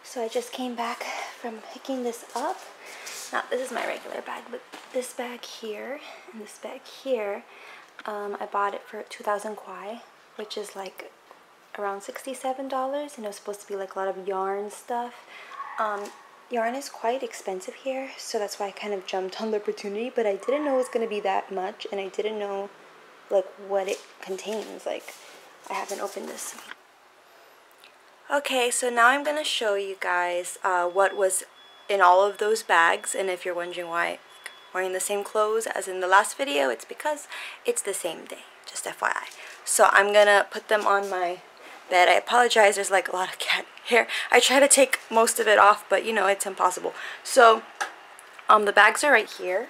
So I just came back from picking this up. Now this is my regular bag, but this bag here and this bag here, I bought it for 2,000 kwai, which is like around $67, and it was supposed to be like a lot of yarn stuff. Yarn is quite expensive here, so that's why I kind of jumped on the opportunity, but I didn't know it was going to be that much, and I didn't know like what it contains. Like, I haven't opened this. Okay, so now I'm going to show you guys what was in all of those bags, and if you're wondering why I'm wearing the same clothes as in the last video, it's because it's the same day, just FYI. So I'm going to put them on my bed. I apologize, there's like a lot of cat hair. I try to take most of it off, but you know, it's impossible. So the bags are right here.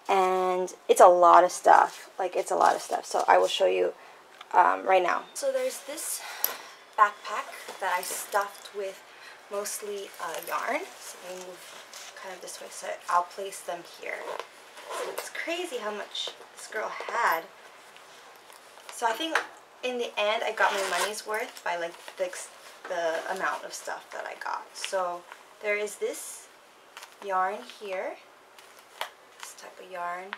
And it's a lot of stuff. Like, it's a lot of stuff. So I will show you right now. So there's this backpack that I stuffed with mostly yarn. So let me move kind of this way so I'll place them here. So it's crazy how much this girl had. So I think in the end I got my money's worth by like the amount of stuff that I got. So there is this yarn here. Type of yarn.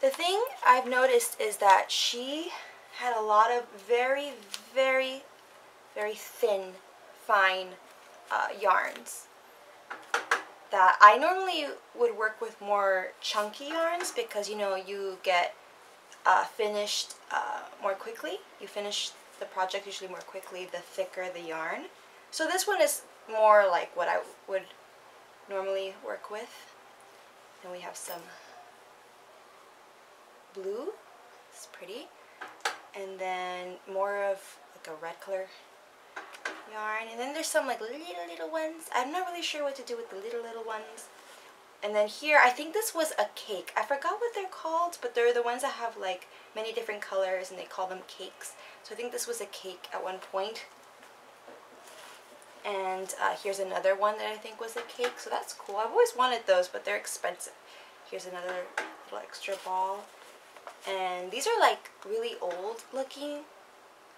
The thing I've noticed is that she had a lot of very, very, very thin, fine yarns that I normally would work with more chunky yarns because, you know, you get finished more quickly. You finish the project usually more quickly the thicker the yarn. So this one is more like what I would normally work with. And we have some blue, it's pretty, and then more of like a red color yarn, and then there's some like little ones. I'm not really sure what to do with the little ones. And then here, I think this was a cake. I forgot what they're called, but they're the ones that have like many different colors and they call them cakes. So I think this was a cake at one point. And here's another one that I think was a cake, so that's cool. I've always wanted those, but they're expensive. Here's another little extra ball. And these are like really old looking.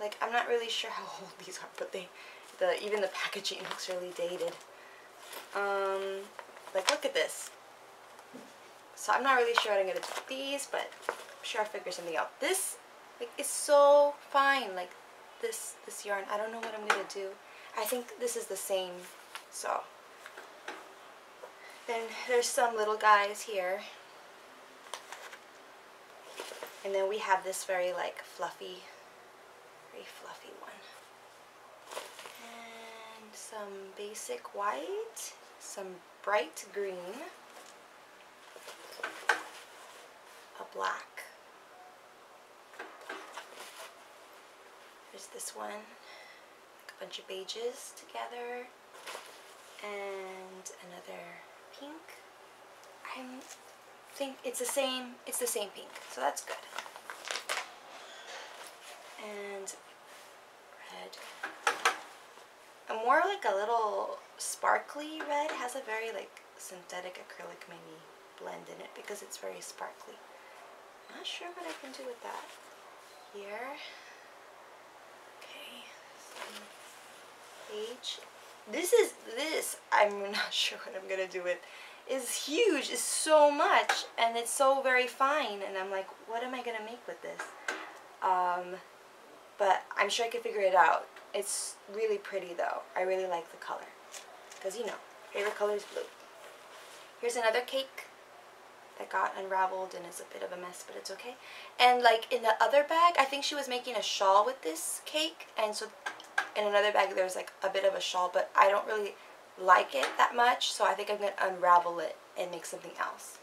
Like, I'm not really sure how old these are, but even the packaging looks really dated. Like, look at this. So I'm not really sure what I'm gonna do with these, but I'm sure I'll figure something out. This like is so fine. Like this yarn. I don't know what I'm gonna do. I think this is the same. So then there's some little guys here. And then we have this very like fluffy one. And some basic white, some bright green, a black. There's this one, like a bunch of beiges together, and another pink. I think it's the same pink, so that's good. And red. A more like a little sparkly red. It has a very like synthetic acrylic maybe blend in it because it's very sparkly. Not sure what I can do with that. Here. Okay. Page. This I'm not sure what I'm gonna do with. Is huge. It's so much, and it's so very fine. And I'm like, what am I gonna make with this? But I'm sure I can figure it out. It's really pretty though. I really like the color. Because, you know, favorite color is blue. Here's another cake that got unraveled and is a bit of a mess, but it's okay. And like in the other bag, I think she was making a shawl with this cake. And so in another bag, there's like a bit of a shawl, but I don't really like it that much. So I think I'm going to unravel it and make something else.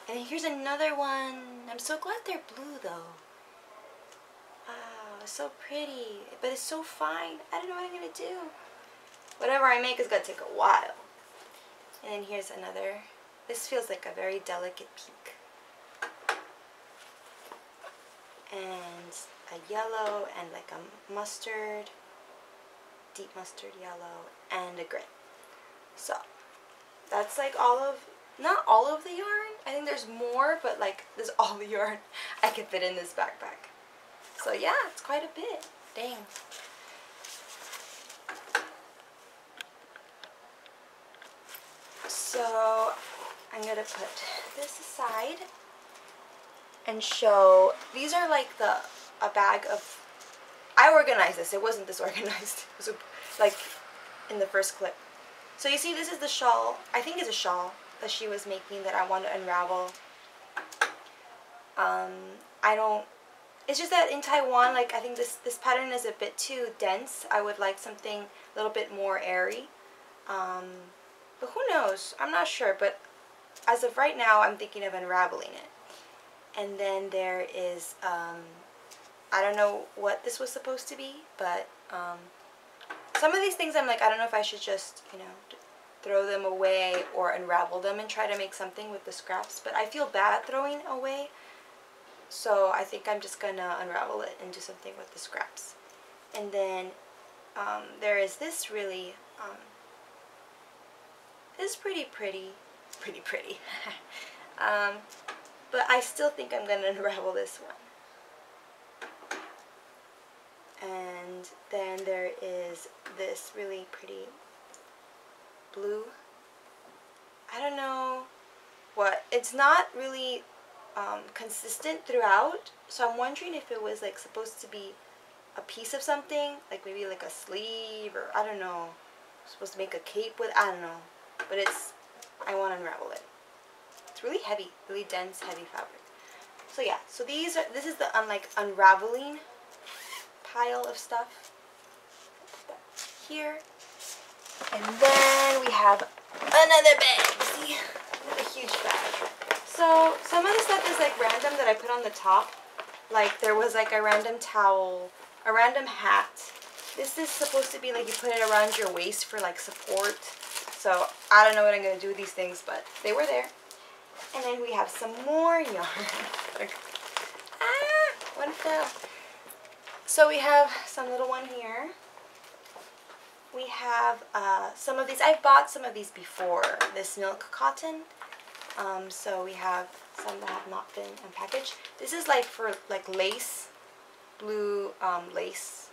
And here's another one. I'm so glad they're blue though. Wow, it's so pretty. But it's so fine. I don't know what I'm going to do. Whatever I make is going to take a while. And then here's another. This feels like a very delicate pink. And a yellow and like a mustard, deep mustard yellow, and a gray. So that's like all of, not all of the yarn. I think there's more, but like this is all the yarn I can fit in this backpack. So yeah, it's quite a bit. Dang. So I'm gonna put this aside and show, these are like a bag of, I organized this, it wasn't this organized, it was like in the first clip. So you see, this is the shawl, I think it's a shawl that she was making that I want to unravel. I don't, it's just that in Taiwan, like I think this pattern is a bit too dense. I would like something a little bit more airy. But who knows? I'm not sure, but as of right now, I'm thinking of unraveling it. And then there is, I don't know what this was supposed to be, but some of these things I'm like, I don't know if I should just, you know, throw them away or unravel them and try to make something with the scraps. But I feel bad throwing away, so I think I'm just gonna unravel it and do something with the scraps. And then there is this really, this is pretty pretty. But I still think I'm gonna unravel this one. And then there is this really pretty blue. I don't know what, it's not really consistent throughout, so I'm wondering if it was like supposed to be a piece of something, like maybe like a sleeve, or I don't know, supposed to make a cape with, I don't know, but it's, I want to unravel it. It's really heavy, really dense, heavy fabric. So yeah, so these are, this is the unraveling pile of stuff here. And then we have another bag. See, a huge bag. So some of the stuff is like random that I put on the top. Like there was like a random towel, a random hat. This is supposed to be like you put it around your waist for like support. So I don't know what I'm gonna do with these things, but they were there. And then we have some more yarn. One fell. So we have some little one here. We have some of these. I've bought some of these before. This milk cotton. So we have some that have not been unpackaged. This is like for like lace, blue lace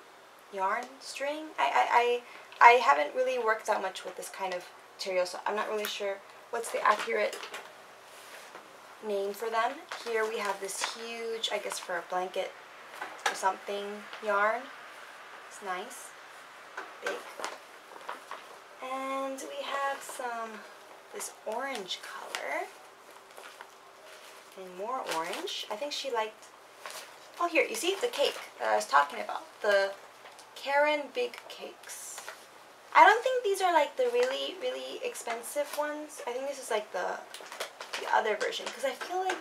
yarn string. I haven't really worked that much with this kind of material, so I'm not really sure what's the accurate name for them. Here we have this huge, I guess for a blanket or something, yarn. It's nice, big. And we have this orange color and more orange. I think she liked, oh here, you see the cake that I was talking about, the Karen Big Cakes. I don't think these are like the really, really expensive ones. I think this is like the other version, because I feel like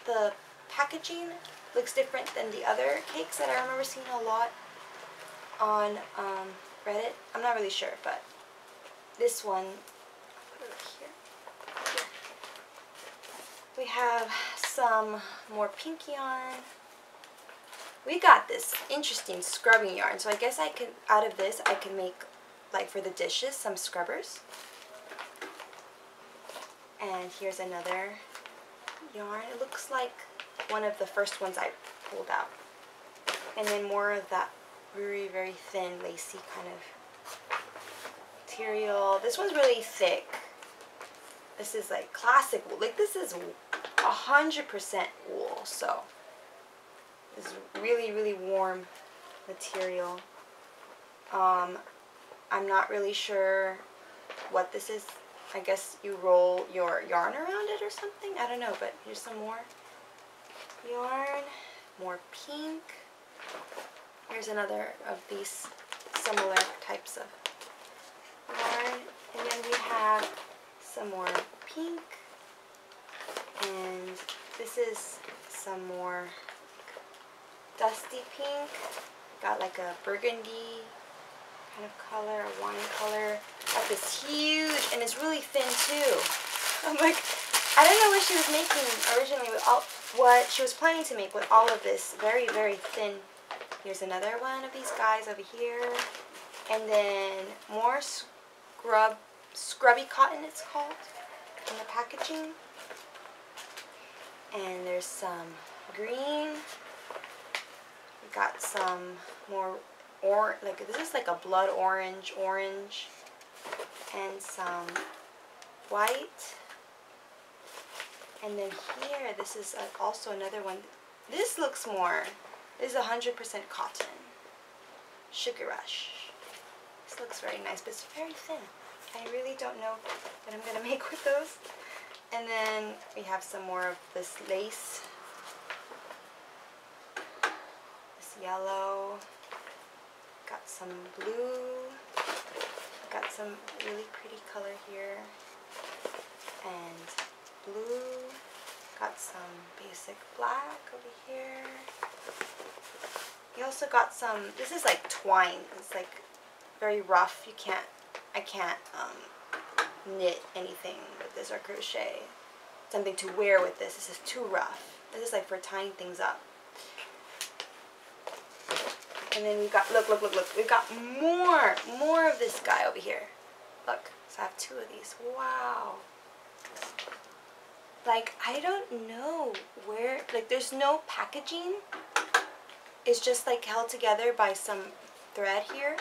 the packaging looks different than the other cakes that I remember seeing a lot on Reddit. I'm not really sure, but this one, I'll put it here. We have some more pink yarn. We got this interesting scrubbing yarn, so I guess I could, out of this, I can make, like for the dishes, some scrubbers. And here's another yarn. It looks like one of the first ones I pulled out. And then more of that very, very thin, lacy kind of material. This one's really thick. This is like classic wool. Like this is 100% wool. So this is really, really warm material. I'm not really sure what this is. I guess you roll your yarn around it or something. I don't know, but here's some more yarn, more pink. Here's another of these similar types of yarn. And then we have some more pink. And this is some more dusty pink. Got like a burgundy kind of color, a wine color. Got this huge, and it's really thin too. I'm like, I don't know what she was making originally with all, what she was planning to make with all of this very, very thin. Here's another one of these guys over here. And then more scrubby cotton it's called in the packaging. And there's some green We got some more like this is like a blood orange, and some white. And then here, this is also another one. This looks more, this is 100% cotton. Sugar Rush. This looks very nice, but it's very thin. I really don't know what I'm gonna make with those. And then we have some more of this lace. This yellow. Got some blue. Got some really pretty color here. And blue. Got some basic black over here. You also got some, this is like twine. It's like very rough. I can't knit anything with this or crochet. Something to wear with this. This is too rough. This is like for tying things up. And then we got, look. We've got more of this guy over here. Look, so I have two of these. Wow. Like, I don't know where, like there's no packaging. It's just like held together by some thread here.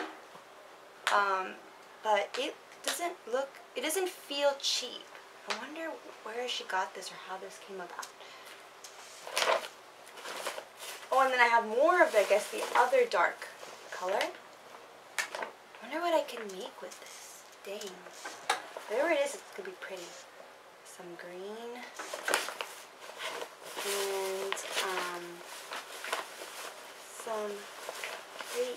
But it doesn't feel cheap. I wonder where she got this or how this came about. Oh, and then I have more of, I guess, the other dark color. I wonder what I can make with this. Dang. Whatever it is, it's going to be pretty. Some green. And some very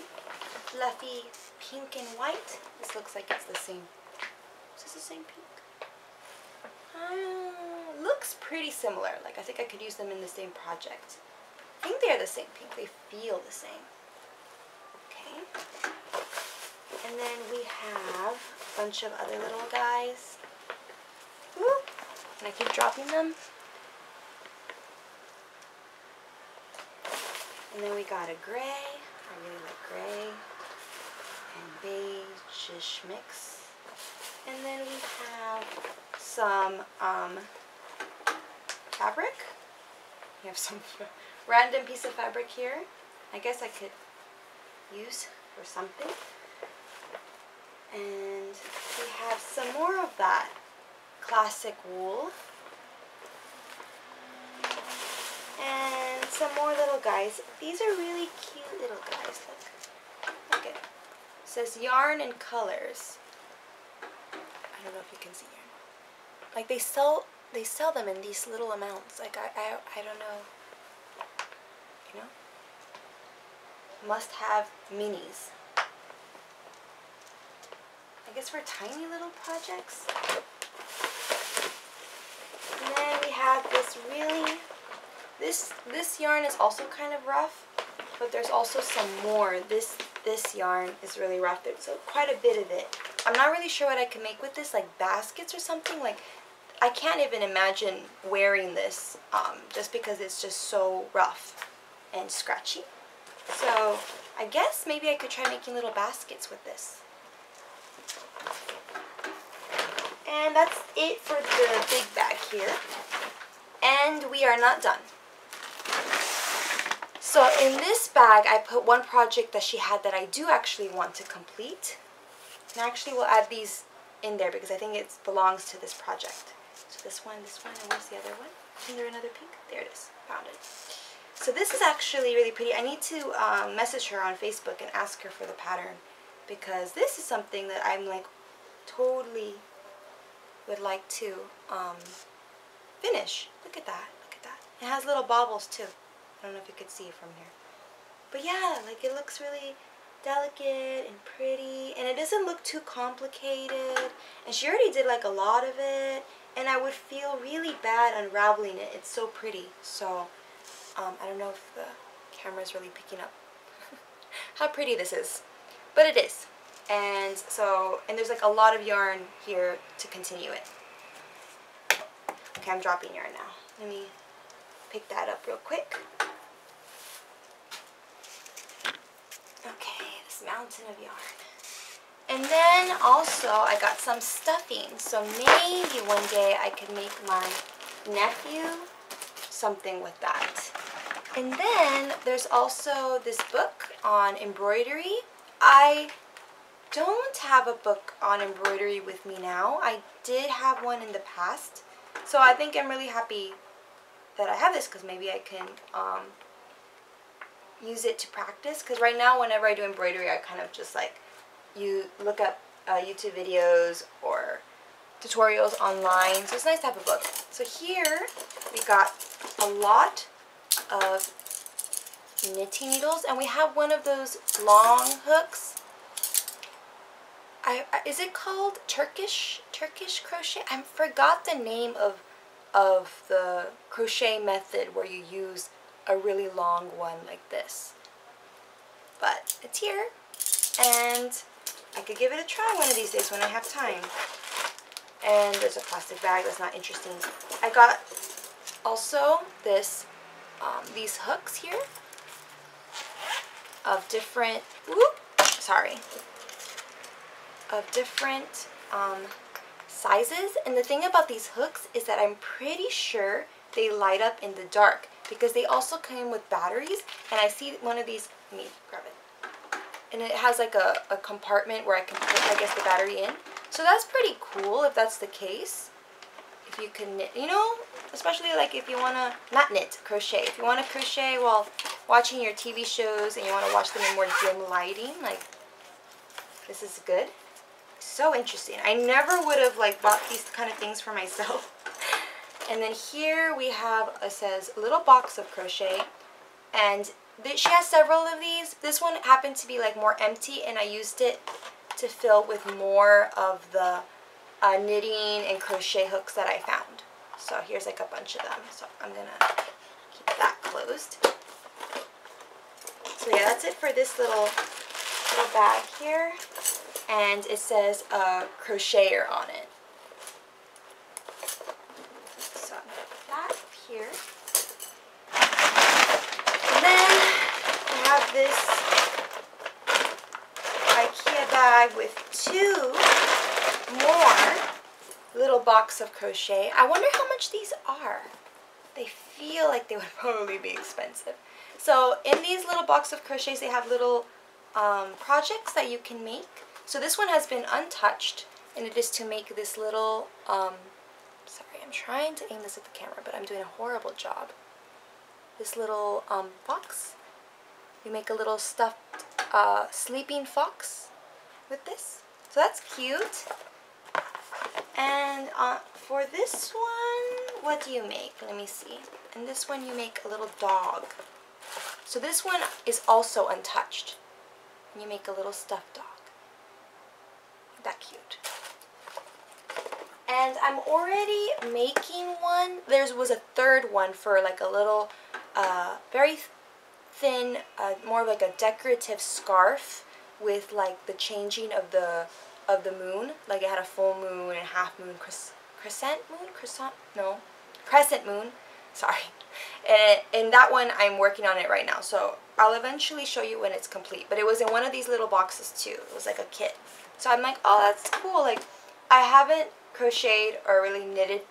fluffy pink and white. This looks like it's the same. Is this the same pink? Looks pretty similar. Like, I think I could use them in the same project. I think they're the same pink. They feel the same. Okay. And then we have a bunch of other little guys. Ooh. And I keep dropping them. And then we got a gray. I really like gray. And beige-ish mix. And then we have some fabric. We have some random piece of fabric here. I guess I could use for something. And we have some more of that classic wool. And some more little guys. These are really cute little guys. Look at it. It says yarn and colors. I don't know if you can see yarn. Like they sell them in these little amounts. Like I don't know. You know? Must have minis. I guess for tiny little projects. And then we have this really, this yarn is also kind of rough, but there's also some more. This yarn is really rough. There's quite a bit of it. I'm not really sure what I can make with this, like baskets or something. Like, I can't even imagine wearing this just because it's just so rough and scratchy. So I guess maybe I could try making little baskets with this. And that's it for the big bag here. And we are not done. So in this bag, I put one project that she had that I do actually want to complete. And actually we'll add these in there because I think it belongs to this project. So this one, and where's the other one? Isn't there another pink? There it is. Found it. So this is actually really pretty. I need to message her on Facebook and ask her for the pattern because this is something that I'm like totally would like to finish. Look at that. Look at that. It has little baubles too. I don't know if you could see it from here. But yeah, like it looks really delicate and pretty. And it doesn't look too complicated. And she already did like a lot of it. And I would feel really bad unraveling it. It's so pretty. So I don't know if the camera's really picking up how pretty this is. But it is. And so, and there's like a lot of yarn here to continue it. Okay, I'm dropping yarn now. Let me pick that up real quick. Okay, this mountain of yarn. And then also I got some stuffing. So maybe one day I could make my nephew something with that. And then there's also this book on embroidery. I don't have a book on embroidery with me now. I did have one in the past. So I think I'm really happy that I have this, because maybe I can use it to practice. Because right now whenever I do embroidery, I kind of just like look up YouTube videos or tutorials online. So it's nice to have a book. So here we got a lot of knitting needles, and we have one of those long hooks. Is it called Turkish crochet? I forgot the name of the crochet method where you use a really long one like this. But it's here, and I could give it a try one of these days when I have time. And there's a plastic bag that's not interesting. I got also these hooks here of different, of different sizes. And the thing about these hooks is that I'm pretty sure they light up in the dark, because they also come with batteries. And I see one of these, let me grab it, and it has like a compartment where I can put, I guess, the battery in. So that's pretty cool if that's the case. If you can knit, you know, especially like if you want to, not knit, crochet. If you want to crochet while watching your TV shows and you want to watch them in more dim lighting, like, this is good. So interesting. I never would have like bought these kind of things for myself. And then here we have, it says, a little box of crochet, and she has several of these. This one happened to be like more empty, and I used it to fill with more of the knitting and crochet hooks that I found. So here's like a bunch of them. So I'm gonna keep that closed. So yeah, that's it for this little bag here. And it says crocheter on it. So I'm gonna put that here. And then I have this IKEA bag with 2 more little box of crochet. I wonder how much these are. They feel like they would probably be expensive. So in these little box of crochets, they have little projects that you can make. So this one has been untouched, and it is to make this little, sorry, I'm trying to aim this at the camera, but I'm doing a horrible job. This little fox. You make a little stuffed sleeping fox with this. So that's cute. And for this one, what do you make? Let me see. And this one you make a little dog. So this one is also untouched. And you make a little stuffed dog. That cute. And I'm already making one. There was a third one for like a little, very thin, more of like a decorative scarf with like the changing of the moon. Like it had a full moon and half moon, crescent moon. Sorry. And that one I'm working on it right now. So I'll eventually show you when it's complete. But it was in one of these little boxes too. It was like a kit. So I'm like, oh, that's cool. Like, I haven't crocheted or really knitted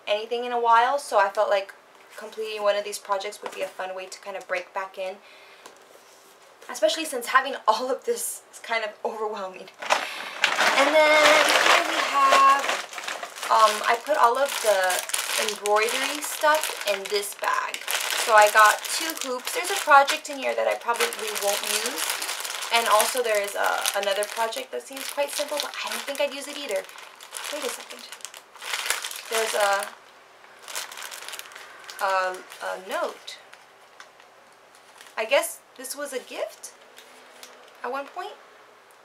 anything in a while, so I felt like completing one of these projects would be a fun way to kind of break back in. Especially since having all of this is kind of overwhelming. And then here we have, I put all of the embroidery stuff in this bag. So I got 2 hoops. There's a project in here that I probably won't use. And also there is another project that seems quite simple, but I don't think I'd use it either. Wait a second. There's a note. I guess this was a gift at one point.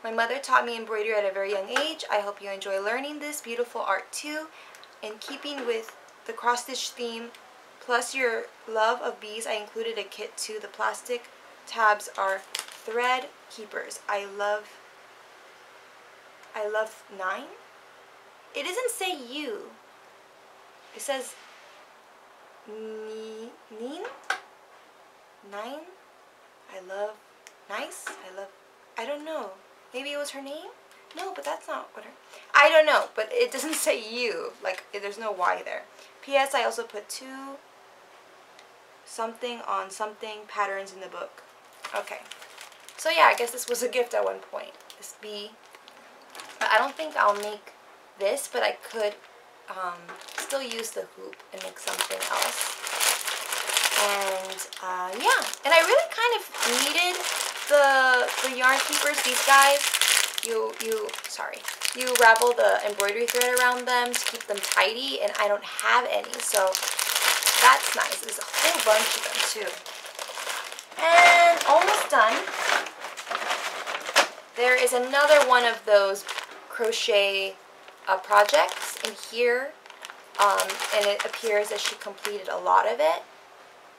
My mother taught me embroidery at a very young age. I hope you enjoy learning this beautiful art too. In keeping with the cross-stitch theme, plus your love of bees, I included a kit too. The plastic tabs are thread keepers. I love 9. It doesn't say you. It says Nine. I love nice. I don't know. Maybe it was her name? No, but that's not what her... I don't know, but it doesn't say you. Like, there's no Y there. P.S. I also put 2 something on something patterns in the book. Okay. So yeah, I guess this was a gift at one point. This bee. I don't think I'll make this, but I could still use the hoop and make something else. And yeah, and I really kind of needed the yarn keepers. These guys, you ravel the embroidery thread around them to keep them tidy, and I don't have any, so that's nice. There's a whole bunch of them too. And almost done. There is another one of those crochet projects in here, and it appears that she completed a lot of it,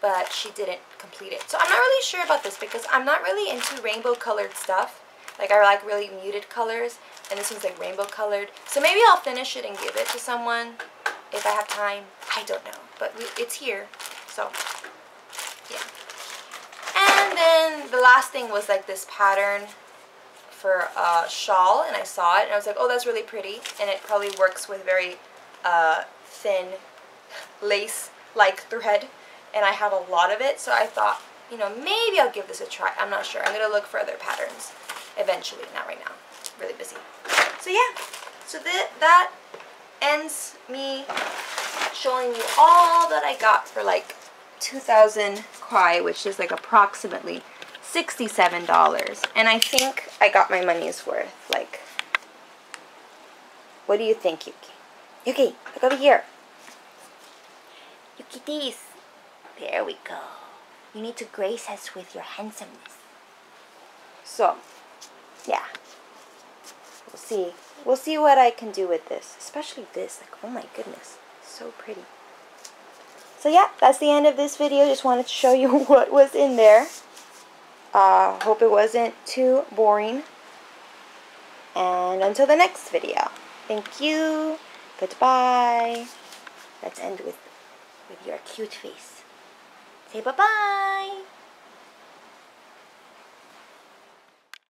but she didn't complete it. So I'm not really sure about this because I'm not really into rainbow colored stuff. Like, I like really muted colors, and this one's like rainbow colored. So maybe I'll finish it and give it to someone if I have time. I don't know, but it's here, so yeah. And then the last thing was like this pattern for a shawl, and I saw it and I was like, oh, that's really pretty, and it probably works with very thin lace like thread, and I have a lot of it, so I thought, you know, maybe I'll give this a try. I'm not sure. I'm gonna look for other patterns eventually, not right now. Really busy. So yeah, so that ends me showing you all that I got for like 2,000 kwai, which is like approximately $67, and I think I got my money's worth. Like, what do you think, Yuki? Yuki, look over here. Yuki, this. There we go. You need to grace us with your handsomeness. So, yeah. We'll see. We'll see what I can do with this. Especially this. Like, oh my goodness. So pretty. So yeah, that's the end of this video. Just wanted to show you what was in there. Hope it wasn't too boring. And until the next video. Thank you. Goodbye. Let's end with your cute face. Say bye-bye.